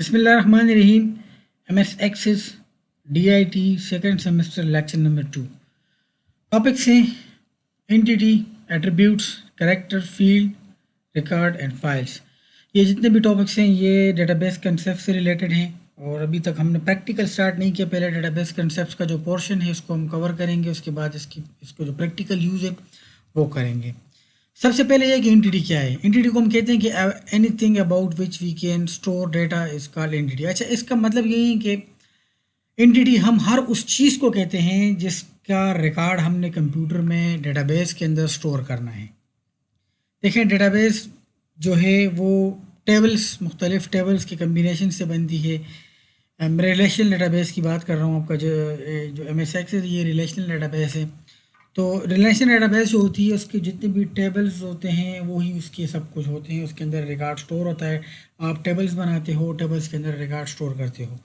बिस्मिल्लाहिर्रहमानिर्रहीम। MS Access DIT second semester lecture number 2। Topics हैं entity, attributes, character, field, record and files. ये जितने भी टॉपिक्स हैं ये डेटाबेस कंसेप्ट से रिलेटेड हैं और अभी तक हमने प्रैक्टिकल स्टार्ट नहीं किया। पहले डेटाबेस कंसेप्ट का जो पोर्शन है उसको हम कवर करेंगे, उसके बाद इसको जो प्रैक्टिकल यूज़ है वो करेंगे। सबसे पहले ये कि एंटिटी क्या है। एंटिटी को हम कहते हैं कि anything about which we can store data is called entity. अच्छा, इसका मतलब यही है कि एंटिटी हम हर उस चीज़ को कहते हैं जिसका रिकॉर्ड हमने कंप्यूटर में डेटाबेस के अंदर स्टोर करना है। देखें, डेटाबेस जो है वो मुख्तलिफ टेबल्स के कम्बिनेशन से बनती है। मैं रिलेशनल डेटाबेस की बात कर रहा हूँ। आपका जो MS एक्सेस ये रिलेशनल डेटाबेस है। तो रिलेशनल डेटाबेस जो होती है उसके जितने भी टेबल्स होते हैं वही उसके सब कुछ होते हैं, उसके अंदर रिकॉर्ड स्टोर होता है। आप टेबल्स बनाते हो, टेबल्स के अंदर रिकॉर्ड स्टोर करते हो।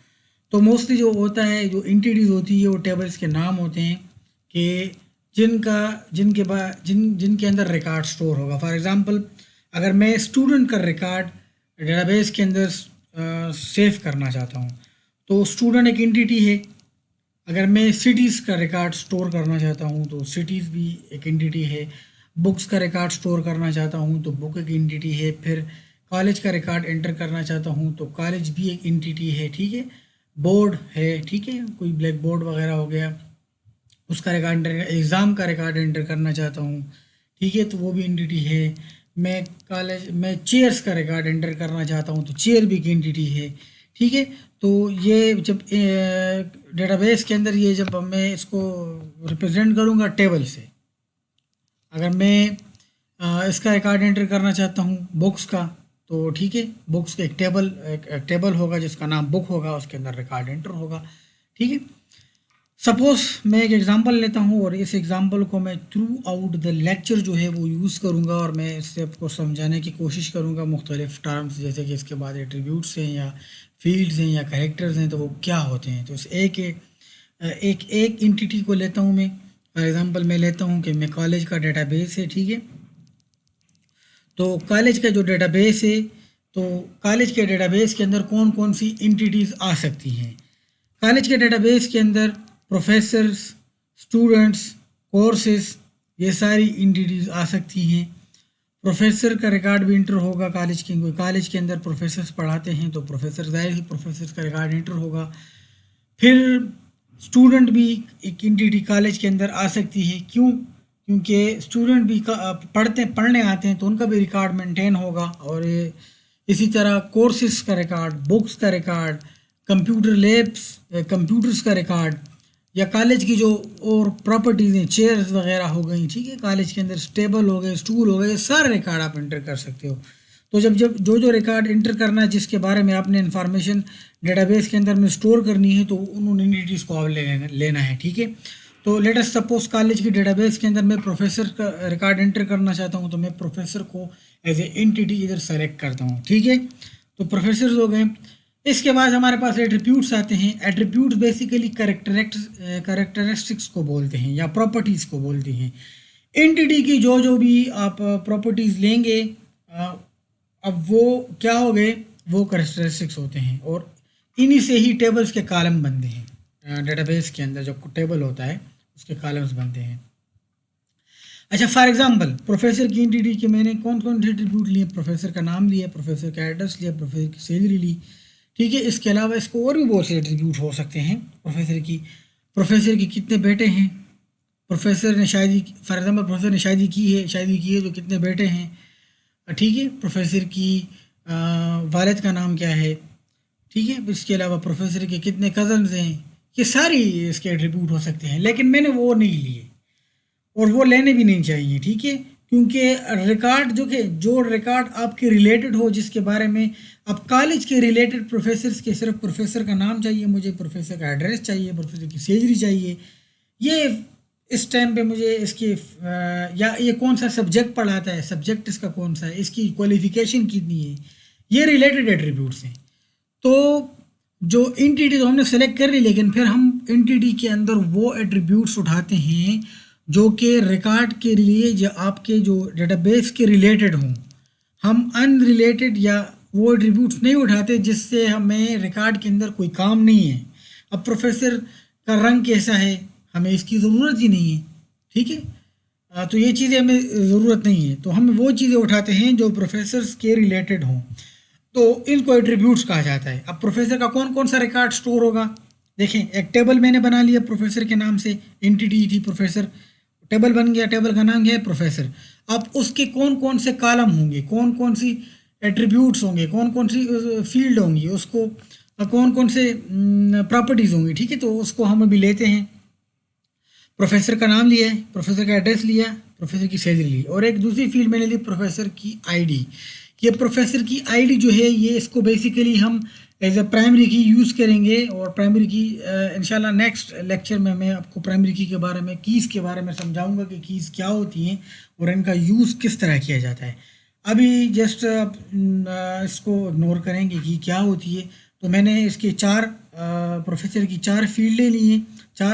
तो मोस्टली जो होता है, जो एंटिटीज़ होती है वो टेबल्स के नाम होते हैं कि जिनके अंदर रिकॉर्ड स्टोर होगा। फॉर एग्ज़ाम्पल, अगर मैं स्टूडेंट का रिकॉर्ड डेटाबेस के अंदर सेव करना चाहता हूँ तो स्टूडेंट एक एंटिटी है। अगर मैं सिटीज़ का रिकॉर्ड स्टोर करना चाहता हूँ तो सिटीज़ भी एक एंटिटी है। बुक्स का रिकॉर्ड स्टोर करना चाहता हूँ तो बुक एक एंटिटी है। फिर कॉलेज का रिकॉर्ड एंटर करना चाहता हूँ तो कॉलेज भी एक एंटिटी है। ठीक है, बोर्ड है, ठीक है, कोई ब्लैक बोर्ड वगैरह हो गया, उसका रिकॉर्ड एग्ज़ाम का रिकॉर्ड एंटर करना चाहता हूँ, ठीक है, तो वो भी एंटिटी है। मैं चेयर्स का रिकॉर्ड एंटर करना चाहता हूँ तो चेयर भी एक एंटिटी है। ठीक है, तो ये जब डेटाबेस के अंदर जब मैं इसको रिप्रेजेंट करूँगा टेबल से, अगर मैं इसका रिकॉर्ड एंटर करना चाहता हूँ बुक्स का, तो ठीक है, बुक्स का एक टेबल होगा जिसका नाम बुक होगा, उसके अंदर रिकॉर्ड एंटर होगा। ठीक है, सपोज़ मैं एक एग्ज़ाम्पल लेता हूँ और इस एग्ज़ाम्पल को मैं थ्रू आउट द लेक्चर जो है वो यूज़ करूँगा और मैं इससे आपको समझाने की कोशिश करूँगा मुख्तलिफ टर्म्स, जैसे कि इसके बाद एट्रीब्यूट्स हैं या फील्ड्स हैं या कैरेक्टर्स हैं तो वो क्या होते हैं। तो इस एक एंटिटी को लेता हूँ मैं। फॉर एग्ज़ाम्पल मैं लेता हूँ कि मैं कॉलेज का डेटाबेस है। ठीक है, तो कॉलेज का जो डेटाबेस है, तो कॉलेज के डेटाबेस के अंदर कौन कौन सी एंटिटीज़ आ सकती हैं। कॉलेज के डेटाबेस के अंदर प्रोफेसर्स, स्टूडेंट्स, कोर्सेज, ये सारी एंटिटीज़ आ सकती हैं। प्रोफेसर का रिकॉर्ड भी इंटर होगा कॉलेज के अंदर प्रोफेसर्स पढ़ाते हैं तो प्रोफेसर, जाहिर ही प्रोफेसर का रिकॉर्ड इंटर होगा। फिर स्टूडेंट भी एक एंटिटी कॉलेज के अंदर आ सकती है। क्यों? क्योंकि स्टूडेंट भी पढ़ने आते हैं तो उनका भी रिकॉर्ड मेंटेन होगा। और इसी तरह कोर्सेज का रिकॉर्ड, बुक्स का रिकॉर्ड, कंप्यूटर्स का रिकॉर्ड, या कॉलेज की जो और प्रॉपर्टीज़ हैं, चेयर्स वगैरह हो गई, ठीक है, कॉलेज के अंदर टेबल हो गए, स्टूल हो गए, ये सारे रिकॉर्ड आप इंटर कर सकते हो। तो जब जो रिकॉर्ड इंटर करना है, जिसके बारे में आपने इन्फॉर्मेशन डेटाबेस के अंदर में स्टोर करनी है, तो उन एंटिटीज़ को आप लेना है। ठीक है, तो लेट अस सपोज कॉलेज की डेटाबेस के अंदर मैं प्रोफेसर का रिकॉर्ड एंटर करना चाहता हूँ तो मैं प्रोफेसर को एज ए एंटिटी इधर सेलेक्ट करता हूँ। ठीक है, तो प्रोफेसर हो गए। इसके बाद हमारे पास एट्रीब्यूट्स आते हैं। एट्रीब्यूट्स बेसिकली कैरेक्टरिस्टिक्स को बोलते हैं या प्रॉपर्टीज़ को बोलते हैं। एंटिटी की जो भी आप प्रॉपर्टीज़ लेंगे, अब वो क्या हो गए, वो कैरेक्टरिस्टिक्स होते हैं और इन्हीं से ही टेबल्स के कॉलम बनते हैं। डेटाबेस के अंदर जो टेबल होता है उसके कॉलम्स बनते हैं। अच्छा, फॉर एग्जांपल प्रोफेसर की एंटिटी के मैंने कौन कौन से एट्रीब्यूट लिए, प्रोफेसर का नाम लिया, प्रोफेसर का एड्रेस लिया, प्रोफेसर की सैलरी ली। ठीक है, इसके अलावा इसको और भी बहुत से एट्रीब्यूट हो सकते हैं। प्रोफेसर की कितने बेटे हैं, प्रोफेसर ने शादी, फॉर एग्जांपल प्रोफेसर ने शादी की है तो कितने बेटे हैं। ठीक है, प्रोफेसर की वालिद का नाम क्या है। ठीक है, इसके अलावा प्रोफेसर के कितने कज़न्स हैं, ये सारी इसके एट्रीब्यूट हो सकते हैं। लेकिन मैंने वो नहीं लिए और वो लेने भी नहीं चाहिए। ठीक है, क्योंकि रिकॉर्ड जो रिकॉर्ड आपके रिलेटेड हो, जिसके बारे में अब कॉलेज के रिलेटेड प्रोफेसर्स के सिर्फ प्रोफेसर का नाम चाहिए मुझे, प्रोफेसर का एड्रेस चाहिए, प्रोफेसर की सैलरी चाहिए, ये इस टाइम पे मुझे इसकी या ये कौन सा सब्जेक्ट पढ़ाता है, सब्जेक्ट इसका कौन सा है, इसकी क्वालिफिकेशन कितनी है, ये रिलेटेड एट्रीब्यूट्स हैं। तो जो एंटिटी तो हमने सेलेक्ट कर ली, लेकिन फिर हम एंटिटी के अंदर वो एट्रीब्यूट्स उठाते हैं जो कि रिकॉर्ड के लिए या आपके जो डेटाबेस के रिलेटेड हों। हम अनरिलेटेड या वो एट्रीब्यूट्स नहीं उठाते जिससे हमें रिकॉर्ड के अंदर कोई काम नहीं है। अब प्रोफेसर का रंग कैसा है, हमें इसकी ज़रूरत ही नहीं है, ठीक है। तो ये चीज़ें हमें ज़रूरत नहीं है, तो हम वो चीज़ें उठाते हैं जो प्रोफेसर्स के रिलेटेड हों, तो इनको एट्रीब्यूट्स कहा जाता है। अब प्रोफेसर का कौन कौन सा रिकॉर्ड स्टोर होगा, देखें एक टेबल मैंने बना लिया प्रोफेसर के नाम से, एंटिटी थी प्रोफेसर, टेबल बन गया, टेबल का नाम क्या है प्रोफेसर। अब उसके कौन कौन से कॉलम होंगे, कौन कौन सी एट्रीब्यूट्स होंगे, कौन कौन सी फील्ड होंगी, उसको कौन कौन से प्रॉपर्टीज़ होंगी, ठीक है। तो उसको हम अभी लेते हैं। प्रोफेसर का नाम लिया है, प्रोफेसर का एड्रेस लिया, प्रोफेसर की सैलरी ली, और एक दूसरी फील्ड मैंने ली प्रोफेसर की आईडी। ये प्रोफेसर की आईडी जो है ये इसको बेसिकली हम एज ए प्राइमरी की यूज़ करेंगे, और प्राइमरी की इंशाल्लाह नेक्स्ट लेक्चर में मैं आपको प्राइमरी की के बारे में, कीज़ के बारे में समझाऊंगा कि कीज़ क्या होती हैं और इनका यूज़ किस तरह किया जाता है। अभी जस्ट इसको इग्नोर करेंगे कि क्या होती है। तो मैंने इसके प्रोफेसर की 4 फील्डें ली हैं,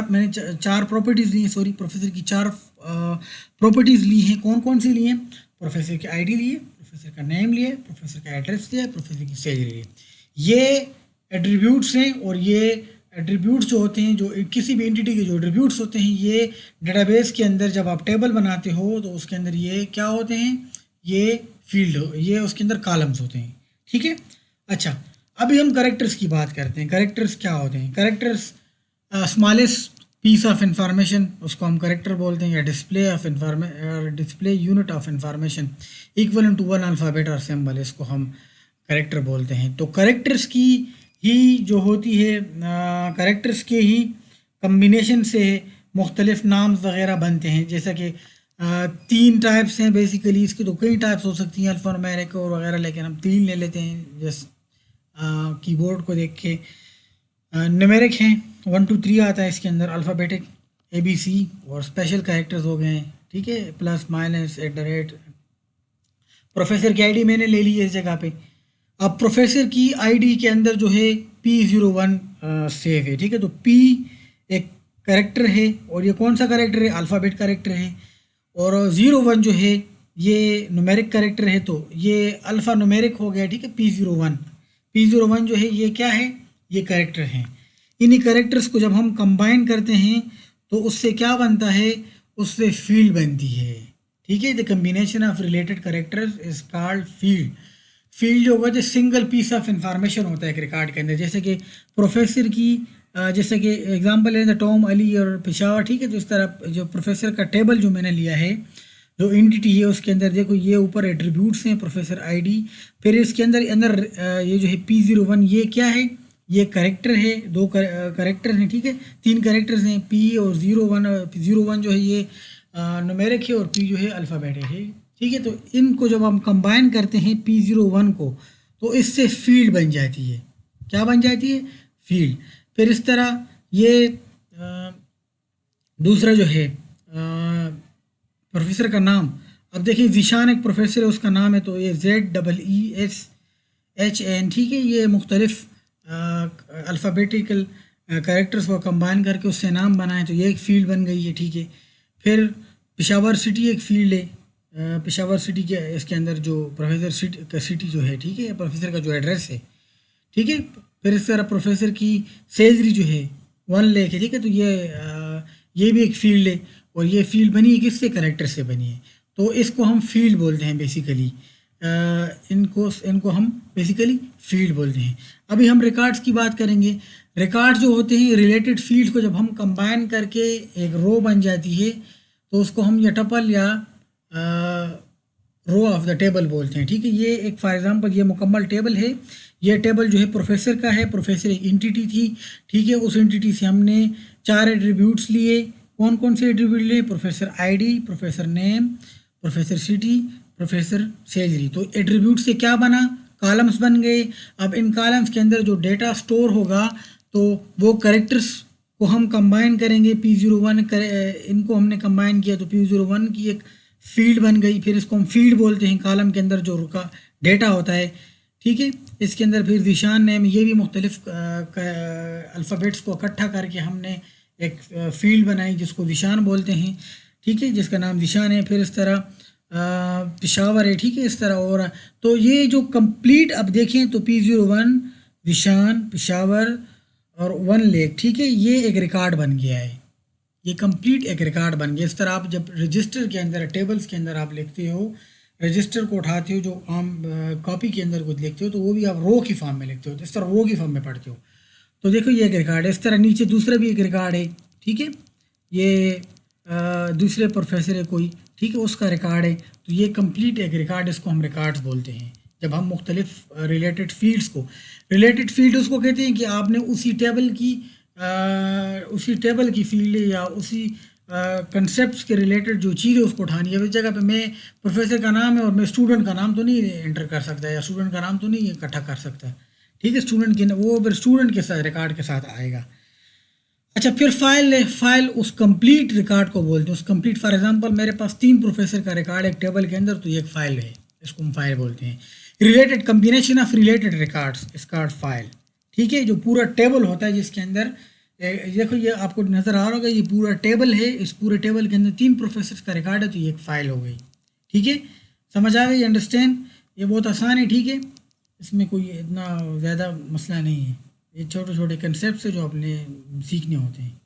मैंने 4 प्रॉपर्टीज़ ली हैं, सॉरी प्रोफेसर की 4 प्रॉपर्टीज़ ली हैं। कौन कौन सी ली हैं, प्रोफेसर की आईडी लिए, प्रोफेसर का नेम लिए, प्रोफेसर का एड्रेस लिया, प्रोफेसर की सैलरी ली। ये एट्रीब्यूट्स हैं, और ये एट्रीब्यूट्स जो होते हैं, जो किसी भी एंटिटी के जो एट्रीब्यूट्स होते हैं, ये डेटाबेस के अंदर जब आप टेबल बनाते हो तो उसके अंदर ये क्या होते हैं, ये फील्ड, ये उसके अंदर कॉलम्स होते हैं, ठीक है। अच्छा, अभी हम करेक्टर्स की बात करते हैं। करेक्टर्स क्या होते हैं, characters smallest piece of information, उसको हम करेक्टर बोलते हैं, या display unit of information equal to one alphabet और सिंबल, इसको हम करेक्टर बोलते हैं। तो करेक्टर्स की ही जो होती है, करेक्टर्स के ही कम्बिनेशन से मुख्तलिफ नाम वगैरह बनते हैं। जैसा कि 3 टाइप्स हैं बेसिकली, इसकी तो कई टाइप्स हो सकती हैं, अल्फ़ान्यूमेरिक और वगैरह, लेकिन हम 3 ले लेते हैं। जैसे कीबोर्ड को देख के न्यूमेरिक हैं, 1 2 3 आता है इसके अंदर, अल्फ़ाबेटिक ABC, और स्पेशल कैरेक्टर्स हो गए हैं, ठीक है, प्लस माइनस @ प्रोफेसर की आईडी मैंने ले ली है इस जगह पे। अब प्रोफेसर की आईडी के अंदर जो है P01 सेव है, ठीक है। तो P एक कैरेक्टर है, और ये कौन सा कैरेक्टर है, अल्फ़ाबेट कैरेक्टर है, और 01 जो है ये न्यूमेरिक कैरेक्टर है, तो ये अल्फ़ा न्यूमेरिक हो गया, ठीक है। P01 जो है ये क्या है, ये कैरेक्टर हैं। इन्हीं कैरेक्टर्स को जब हम कंबाइन करते हैं तो उससे क्या बनता है, उससे फील्ड बनती है, ठीक है। The combination of related characters is called field. Field जो होगा जो सिंगल पीस ऑफ इंफॉर्मेशन होता है एक रिकॉर्ड के अंदर, जैसे कि प्रोफेसर की जैसे कि एग्जांपल है टॉम, अली और पेशावर, ठीक है। तो इस तरह जो प्रोफेसर का टेबल जो मैंने लिया है, जो एंटिटी है उसके अंदर देखो, ये ऊपर एट्रीब्यूट्स हैं, प्रोफेसर आईडी, फिर इसके अंदर ये जो है P01 ये क्या है, ये करेक्टर है, 2 करेक्टर हैं, ठीक है, 3 करेक्टर्स हैं, P और 01 जो है ये न्यूमेरिक है, और P जो है अल्फ़ाबेटिक है, ठीक है। तो इनको जब हम कंबाइन करते हैं P01 को, तो इससे फील्ड बन जाती है, क्या बन जाती है, फील्ड। फिर इस तरह ये दूसरा जो है प्रोफेसर का नाम, अब देखिए ज़ीशान एक प्रोफेसर है, उसका नाम है, तो ये ZEESHAN, ठीक है। ये मुख्तलिफ अल्फ़ाबेटिकल कैरेक्टर्स को कंबाइन करके उससे नाम बनाए, तो ये एक फ़ील्ड बन गई है, ठीक है। फिर पेशावर सिटी एक फ़ील्ड है, पेशावर सिटी के इसके अंदर जो प्रोफेसर सिटी जो है, ठीक है, प्रोफेसर का जो एड्रेस है, ठीक है। फिर इस तरह प्रोफेसर की सैलरी जो है 1 लाख है, ठीक है। तो ये भी एक फ़ील्ड है, और ये फील्ड बनी है किससे, करेक्टर से बनी है, तो इसको हम फील्ड बोलते हैं बेसिकली। इनको हम बेसिकली फील्ड बोलते हैं। अभी हम रिकॉर्ड्स की बात करेंगे। रिकॉर्ड जो होते हैं, रिलेटेड फील्ड को जब हम कंबाइन करके एक रो बन जाती है, तो उसको हम या टपल या रो ऑफ द टेबल बोलते हैं, ठीक है। ये एक फॉर एग्जांपल ये मुकम्मल टेबल है, ये टेबल जो है प्रोफेसर का है, प्रोफेसर एक एंटिटी थी, ठीक है। उस एंटिटी से हमने 4 एट्रीब्यूट्स लिए, कौन कौन से एट्रीब्यूट लिए, professor ID, professor name, professor city, professor salary. तो एट्रीब्यूट से क्या बना, कॉलम्स बन गए। अब इन कॉलम्स के अंदर जो डेटा स्टोर होगा, तो वो कैरेक्टर्स को हम कंबाइन करेंगे, P01 इनको हमने कंबाइन किया, तो P01 की एक फील्ड बन गई। फिर इसको हम फील्ड बोलते हैं, कॉलम के अंदर जो रुका डेटा होता है, ठीक है। इसके अंदर फिर ज़ीशान नेम, ये भी मुख्तलिफ अल्फ़ाबेट्स को इकट्ठा करके हमने एक फील्ड बनाई जिसको ज़ीशान बोलते हैं, ठीक है, जिसका नाम ज़ीशान है। फिर इस तरह पेशावर है, ठीक है, इस तरह हो रहा है। तो ये जो कंप्लीट अब देखें तो P01 जिशान पेशावर और 1 लेक, ठीक है, ये एक रिकॉर्ड बन गया है, ये कंप्लीट एक रिकॉर्ड बन गया। इस तरह आप जब रजिस्टर के अंदर टेबल्स के अंदर आप लिखते हो, रजिस्टर को उठाते हो, जो आम कॉपी के अंदर कुछ लिखते हो तो वो भी आप रो की फॉर्म में लिखते हो, तो इस तरह रो की फॉर्म में पढ़ते हो। तो देखो ये एक रिकॉर्ड है। इस तरह नीचे दूसरा भी एक रिकॉर्ड है, ठीक है, ये दूसरे प्रोफेसर है कोई, ठीक है, उसका रिकॉर्ड है। तो ये कंप्लीट एक रिकॉर्ड, इसको हम रिकॉर्ड्स बोलते हैं। जब हम मुख्तलिफ रिलेटेड फील्ड उसको कहते हैं कि आपने उसी टेबल की फील्ड या उसी कंसेप्ट के रिलेटेड जो चीज़ है उसको उठानी है। इस जगह पे मैं प्रोफेसर का नाम है और मैं स्टूडेंट का नाम तो नहीं एंटर कर सकता, या स्टूडेंट का नाम तो नहीं इकट्ठा कर सकता, ठीक है, स्टूडेंट की वो फिर स्टूडेंट के साथ रिकॉर्ड के साथ आएगा। अच्छा, फिर फाइल है, फाइल उस कंप्लीट रिकॉर्ड को बोलते हैं। उस कंप्लीट, फॉर एग्जांपल मेरे पास 3 प्रोफेसर का रिकॉर्ड एक टेबल के अंदर, तो ये एक फाइल है, इसको हम फाइल बोलते हैं। Related combination of related records is called file, ठीक है। जो पूरा टेबल होता है जिसके अंदर देखो ये आपको नज़र आ रहा होगा, ये पूरा टेबल है, इस पूरे टेबल के अंदर 3 प्रोफेसर का रिकॉर्ड है, तो ये एक फाइल हो गई, ठीक है। समझ आ गई, अंडरस्टैंड? ये बहुत आसान है, ठीक है, इसमें कोई इतना ज़्यादा मसला नहीं है। ये छोटे छोटे कंसेप्ट है जो आपने सीखने होते हैं।